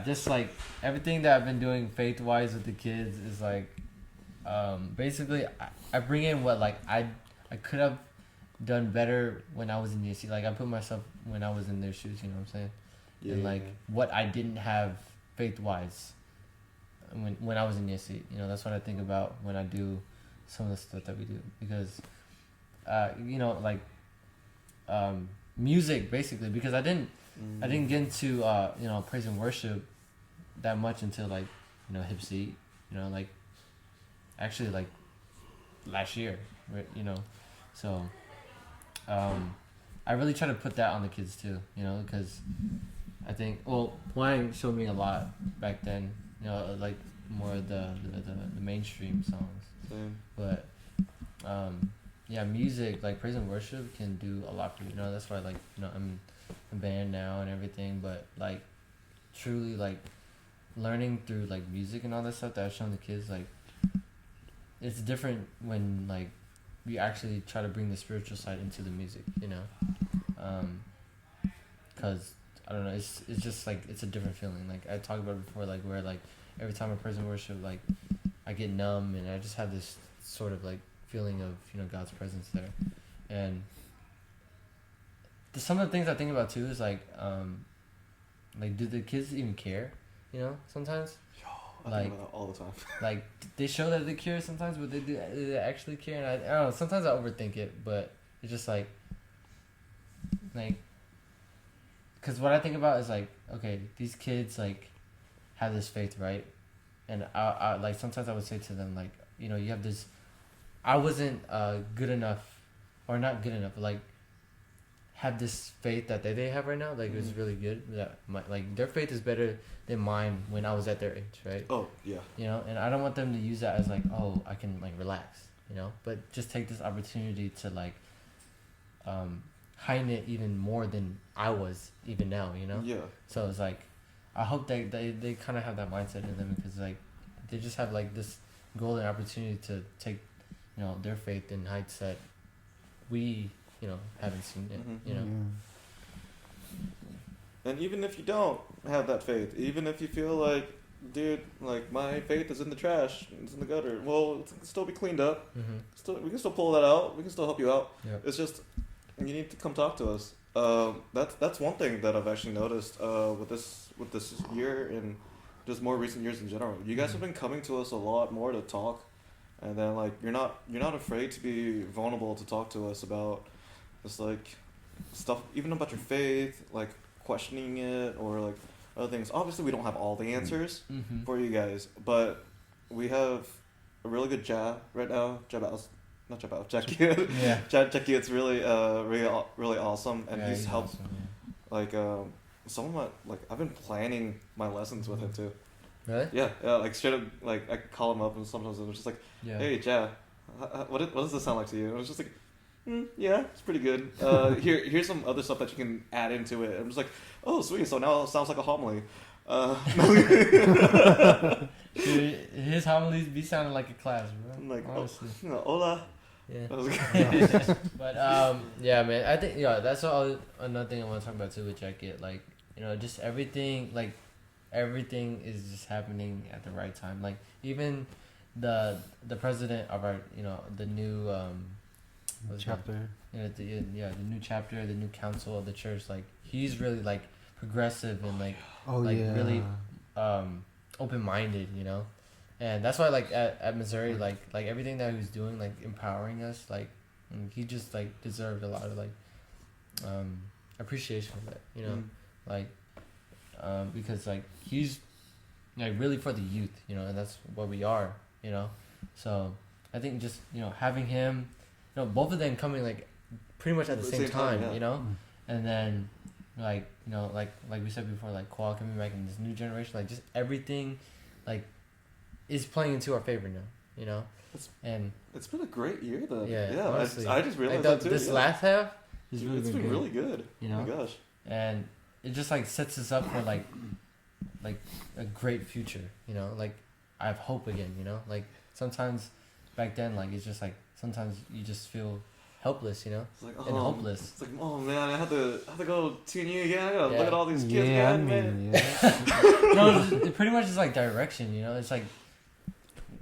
just like everything that I've been doing faith wise with the kids is like, basically I bring in what like I could have done better when I was in UC. Like I put myself when I was in their shoes. You know what I'm saying? Yeah, and like what I didn't have faith wise when I was in UC. You know, that's what I think about when I do some of the stuff that we do because, you know, like, music basically because I didn't get into you know, praise and worship that much until like, you know, hip seat, you know, like actually like last year, right? You know, so I really try to put that on the kids too, you know, because I think Huynh showed me a lot back then, you know, like more of the mainstream songs. But yeah, music like praise and worship can do a lot for you. You know, that's why like, you know, I'm in a band now and everything. But like truly like learning through like music and all that stuff that I've shown the kids, like it's different when like we actually try to bring the spiritual side into the music. You know, because I don't know, it's just like it's a different feeling. Like I talked about it before, like where like every time I praise and worship, like I get numb and I just have this sort of like feeling of, you know, God's presence there. And some of the things I think about too is like do the kids even care, you know, sometimes? I think about that all the time. Like they show that they care sometimes, but do they actually care? And I don't know, sometimes I overthink it, but it's just like because what I think about is like, okay, these kids like have this faith, right? And I like sometimes I would say to them like, you know, you have this, I wasn't good enough, or not good enough, but like have this faith that they have right now. Like it was really good. That like their faith is better than mine when I was at their age, right? Oh yeah. You know, and I don't want them to use that as like, oh, I can like relax, you know, but just take this opportunity to like heighten it even more than I was even now, you know. Yeah. So it's like, I hope they kind of have that mindset in them because like they just have like this golden opportunity to take, you know, their faith in heights that we, you know, haven't seen it, you know. And even if you don't have that faith, even if you feel like, dude, like my faith is in the trash, it's in the gutter, well, it can still be cleaned up. We can still pull that out. We can still help you out. Yep. It's just you need to come talk to us. That's one thing that I've actually noticed with this year and just more recent years in general. You guys have been coming to us a lot more to talk, and then like you're not afraid to be vulnerable to talk to us about just like stuff, even about your faith, like questioning it or like other things. Obviously, we don't have all the answers for you guys, but we have a really good Jackie. Yeah. Jackie, it's really awesome, and he's helped. Awesome, yeah. Like some of my like I've been planning my lessons with him too. Really? Yeah, like straight up, like I call him up and sometimes I'm just like, hey, Jack, what does this sound like to you? And I was just like, yeah, it's pretty good. Here's some other stuff that you can add into it. I'm just like, oh sweet, so now it sounds like a homily. Dude, his homilies be sounding like a class, bro. I'm like, honestly. Hola. Yeah. But yeah, man, I think that's another thing I want to talk about too with Jackie. Like, you know, just everything is just happening at the right time. Like even the president of our, you know, the new chapter. The new chapter, the new council of the church. Like he's really like progressive and like really open-minded, you know. And that's why, like, at Missouri, like everything that he was doing, like, empowering us, like, he just, like, deserved a lot of, like, appreciation for that, you know? Like, because, like, he's, like, really for the youth, you know, and that's what we are, you know? So, I think just, you know, having him, you know, both of them coming, like, pretty much at the same time, yeah. You know? And then, like, you know, like we said before, like, Qual coming back in this new generation, like, just everything, like, is playing into our favor now, you know? And it's been a great year, though. Yeah, honestly. I just realized like that too. This last half has Dude, really it's been been good, really good. you know? Oh my gosh. And it just, like, sets us up for, like a great future, you know? Like, I have hope again, you know? Like, sometimes back then, like, it's just, like, sometimes you just feel helpless, you know, It's like, and hopeless. It's like, oh man, I have to go TNU again. I gotta look at all these kids Yeah, again, I man. mean, yeah. No, it pretty much is like direction, you know. It's like,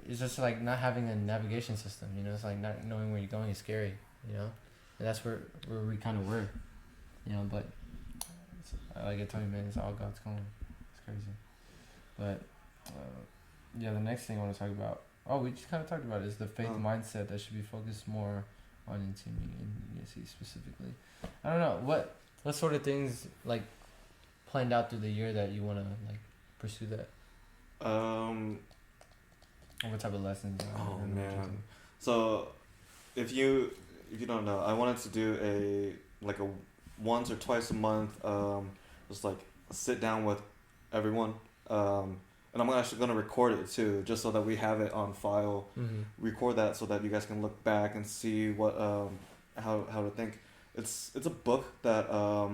it's just like not having a navigation system, you know. It's like not knowing where you're going is scary, you know. And that's where we kind of were, you know. But like I told you, man, it's all God's calling. It's crazy. But yeah, the next thing I want to talk about. Oh, we just kind of talked about it, is the faith mindset that should be focused more on intimacy and unity specifically. I don't know what sort of things like planned out through the year that you want to like pursue that. Or what type of lessons? Oh man. So if you don't know, I wanted to do a once or twice a month, just like sit down with everyone, and I'm actually gonna record it too, just so that we have it on file. Mm-hmm. Record that so that you guys can look back and see what how to think. It's a book that a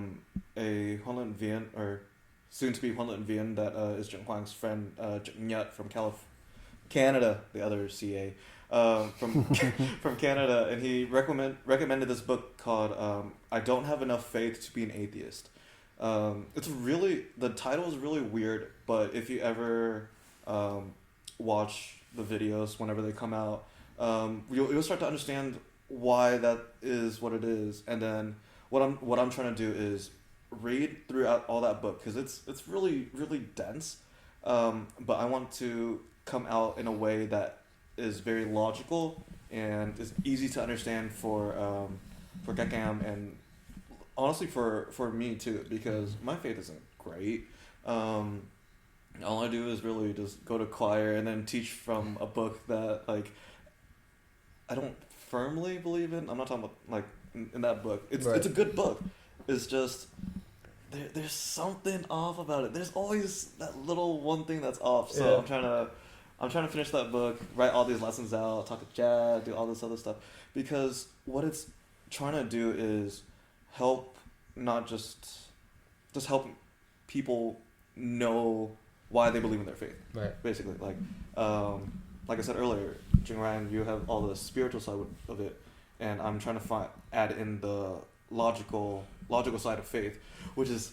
Nguyen, or soon to be Nguyen, that is Hoang's friend, Nguyen from Canada, the other CA, from from Canada, and he recommended this book called I Don't Have Enough Faith to Be an Atheist. The title is really weird, but if you ever watch the videos whenever they come out, you'll start to understand why that is what it is. And then what I'm trying to do is read throughout all that book, because it's really, really dense, but I want to come out in a way that is very logical and is easy to understand for Kakam, and honestly for me too, because my faith isn't great. All I do is really just go to choir and then teach from a book that like I don't firmly believe in. I'm not talking about like in that book. It's a good book. It's just there's something off about it. There's always that little one thing that's off. So yeah. I'm trying to finish that book, write all these lessons out, talk to Jad, do all this other stuff, because what it's trying to do is help, not just help people know why they believe in their faith. Right. Basically, like I said earlier, Ryan, you have all the spiritual side of it, and I'm trying to add in the logical side of faith, which is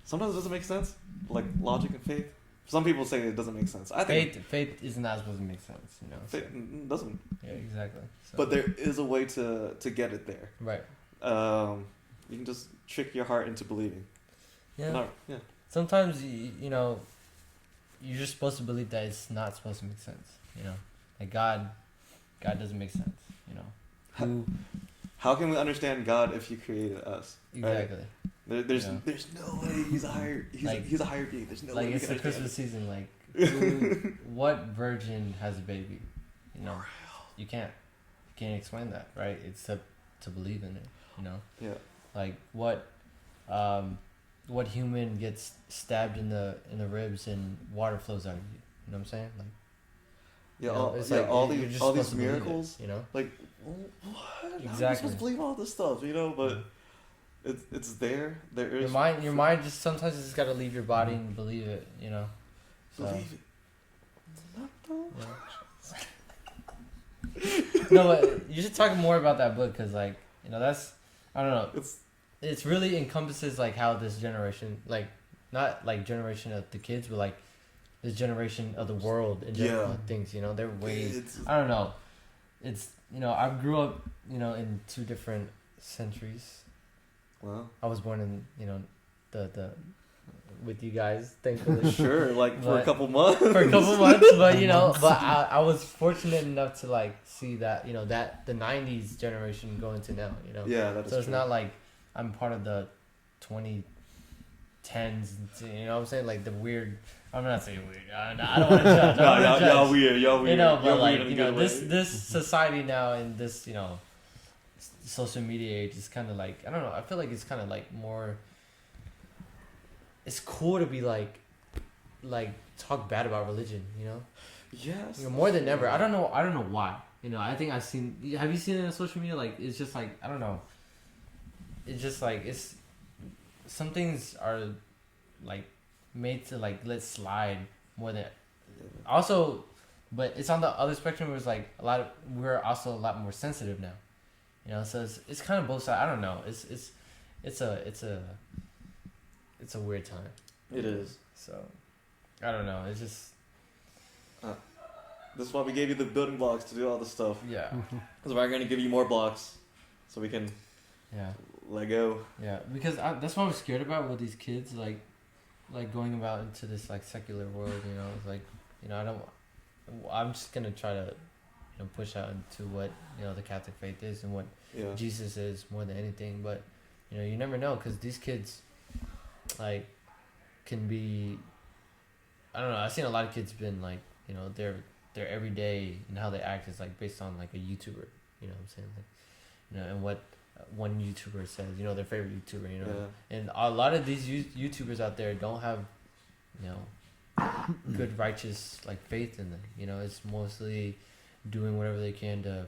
sometimes it doesn't make sense, like logic and faith. Some people say it doesn't make sense. I think faith is not supposed to make sense, you know. Faith doesn't. Yeah, exactly. So. But there is a way to get it there. Right. You can just trick your heart into believing. Yeah. Sometimes you know, you're just supposed to believe that it's not supposed to make sense. You know, like God doesn't make sense. You know. How can we understand God if He created us? Exactly. Right? There's no way He's a higher being. There's no way. Like it's the Christmas season. Like, what virgin has a baby? You know, you can't explain that, right? It's to believe in it. You know. Yeah. Like what human gets stabbed in the ribs and water flows out of you? You know what I'm saying? Like. Yeah. All these miracles. It, you know. Like what? Exactly. How are you supposed to believe all this stuff? You know, but. It's there. There is your mind just sometimes just gotta leave your body and believe it. You know. So. Believe it. Yeah. No, but you should talk more about that book, because like, you know, that's, I don't know. It's really encompasses like how this generation, like not like generation of the kids, but like this generation of the world in general, like, things. You know, they're way. I don't know. It's, you know, I grew up, you know, in 2 different centuries. Well, I was born in, you know, the with you guys, thankfully. Sure, like for a couple months. But you know, I was fortunate enough to like see that, you know, that the 90s generation go into now, you know. Yeah, that's so it's true. not like I'm part of the 2010s, you know what I'm saying? Like the weird. I'm not saying weird. I don't want to judge. Y'all weird. You know, but like, you know, this society now in this, you know, social media age is kind of like, I don't know, I feel like it's kind of like more, it's cool to be like talk bad about religion, you know. Yes. You know, more than ever. I don't know why, you know. I think have you seen it on social media? Like, it's just like, I don't know, it's just like, it's, some things are like made to like let slide more than, also, but it's on the other spectrum where it's like we're also a lot more sensitive now. You know, so it's kind of both sides. I don't know. It's a weird time. It is. So, I don't know. It's just. This is why we gave you the building blocks to do all this stuff. Yeah. Because we're going to give you more blocks so we can let go. Yeah, because that's what I'm scared about with these kids, like going about into this like secular world. You know, it's like, you know, I'm just gonna try to, you know, push out into what, you know, the Catholic faith is and what Jesus is more than anything. But, you know, you never know, because these kids, like, can be. I don't know. I've seen a lot of kids been like, you know, their everyday and how they act is like based on like a YouTuber. You know what I'm saying? Like, you know, and what one YouTuber says, you know, their favorite YouTuber, you know. And a lot of these YouTubers out there don't have, you know, good righteous like faith in them. You know, it's mostly doing whatever they can to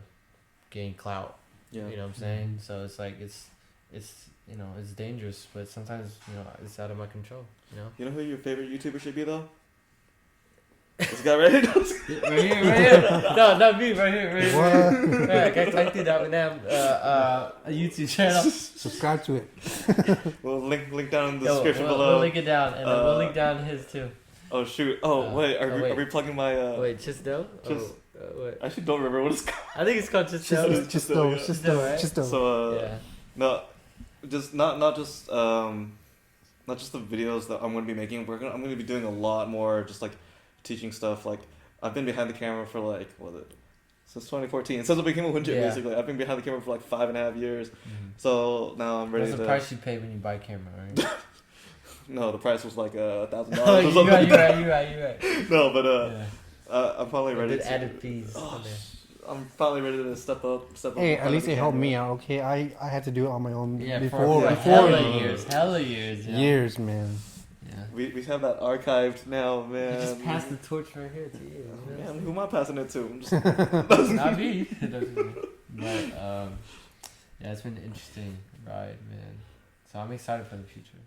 gain clout. Yeah. You know what I'm saying? So it's like it's you know, it's dangerous, but sometimes, you know, it's out of my control. You know who your favorite YouTuber should be though? This guy right here. Right here. No, not me. Right here. What? Right, I typed it out and have a YouTube channel. Subscribe to it. We'll link down in the description below. We'll link it down, and then we'll link down his too. Oh shoot! Wait, are we plugging my? Wait, Chisto? Wait. I actually don't remember what it's called. I think it's called Chisto. Chisto. So no, just not just the videos that I'm gonna be making. I'm gonna be doing a lot more, just like teaching stuff. Like, I've been behind the camera for like since 2014, since I became a Huynh. Basically, I've been behind the camera for like 5.5 years. Mm-hmm. So now I'm ready. What's the price you pay when you buy a camera, right? No, the price was like $1,000. Oh, you're right. No, but I'm finally ready. Good added fees. I'm finally ready to step up. Hey, at least it helped me out. Okay, I had to do it on my own before hella years. Yeah. Years, man. Yeah. We have that archived now, man. You just pass the torch right here to you. Man, who am I passing it to? I'm just not me. But yeah, it's been an interesting ride, man. So I'm excited for the future.